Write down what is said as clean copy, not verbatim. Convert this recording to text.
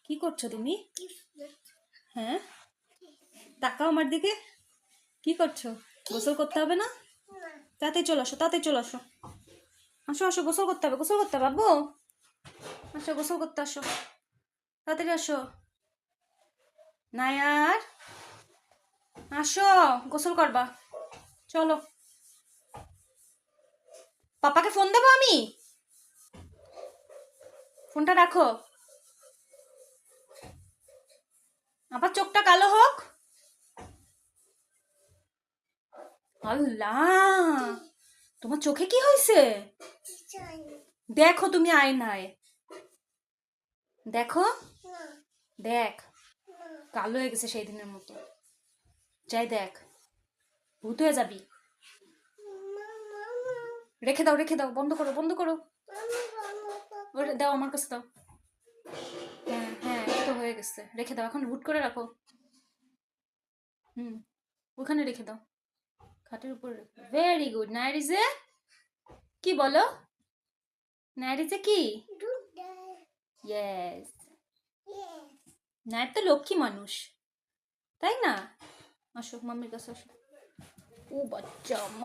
কি করছো তুমি? হ্যাঁ, তাকাও আমার দিকে। কি করছো? গোসল করতে হবে না? তাড়াতাড়ি চলে আসো, তাড়াতাড়ি চলে আসো। আসো আসো, গোসল করতে হবে, গোসল করতে হবে আব্বু। আসো গোসল করতে আসো, তাড়াতাড়ি আসো। নায়ার, আসো গোসল করবা। চলো, পাপাকে ফোন দেবো আমি। ফোনটা রাখো, আবার চোখটা কালো হোক। আল্লাহ, তোমার চোখে কি হয়েছে? দেখো তুমি আয়নায়, দেখো, দেখ, কালো হয়ে গেছে সেই দিনের মতো। যাই দেখ, ভূত হয়ে যাবি। রেখে দাও, রেখে দাও, বন্ধ করো, বন্ধ করো। ওটা দাও, আমার কাছে দাও। হ্যাঁ হ্যাঁ, এই তো হয়ে গেছে, রেখে দাও, এখন হুট করে রাখো। হুম, ওখানে রেখে দাও, খাটের উপরে। Very good. নাইরিজে কি বলো? নাইরিজে কি? ইয়েস, নাইর তো লক্ষ্মী মানুষ, তাই না? আসো মাম্মির কাছে আসো। ও বাচ্চা।